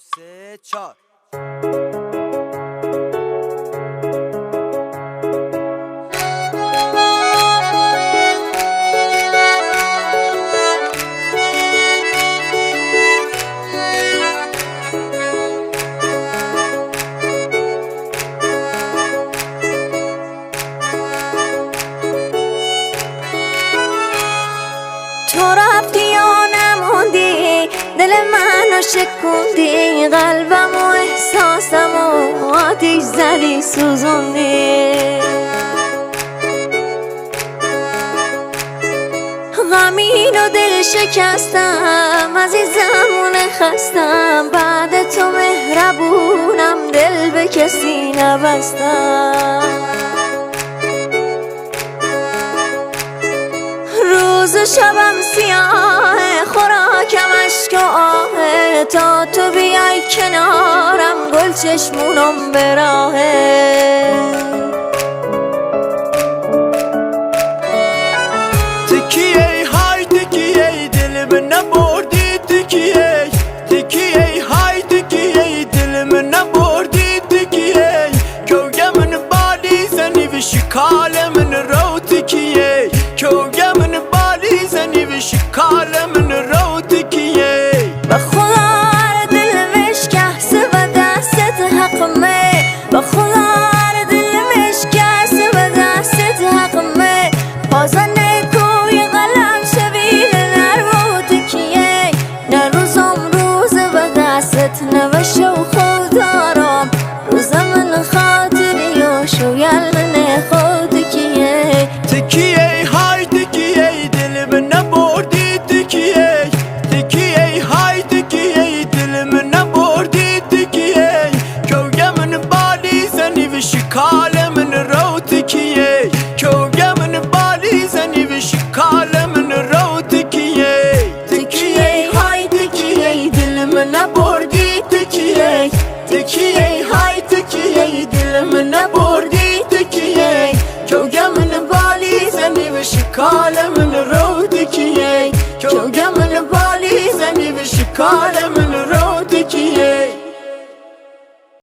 سه چار تو رفتی یا نموندی، دل منو شکوندی، قلبم و احساسم و آتیش زدی سوزوندی. غمین و دل شکستم، عزیزمونه خستم، بعد تو مهربونم، دل به کسی نبستم. روز و شبم سیاه، خوراکم اشک و آه، تا تو بیای کنارم گل چشمونم به راهه. تکیه های تکیه دلم نبردی، تکیه تکیه های تکیه دلم نبردی، تکیه کوگمن بالی زنی و شکالمن رو، تکیه کوگمن بالی زنی و شکالمن رو، تکیه به خدا دل مشکست و دستت حقمه، به خدا دل مشکست و دستت حقمه. بازن کوی قلم شبیل نرو تکیه، نه روزم روز و دستت نوشه و خودارم، روز من خاطری و شویل من خود تکیه. تکیه های تکیه دلم نبردی، تکیه تکیه های تکیه دلم نبردی، تکیه کوگمن بالی زنی و شکالمن رو، تکیه کوگمن بالی زنی و شکالمن رو، تکیه تکیه های تکیه دلم نبردی، تکیه تکیه های تکیه دلم نبردی، تکیه کوگمن بالی زنی و شکالمن رو، تکیه کوگمن بالی زنی و شکالمن رو.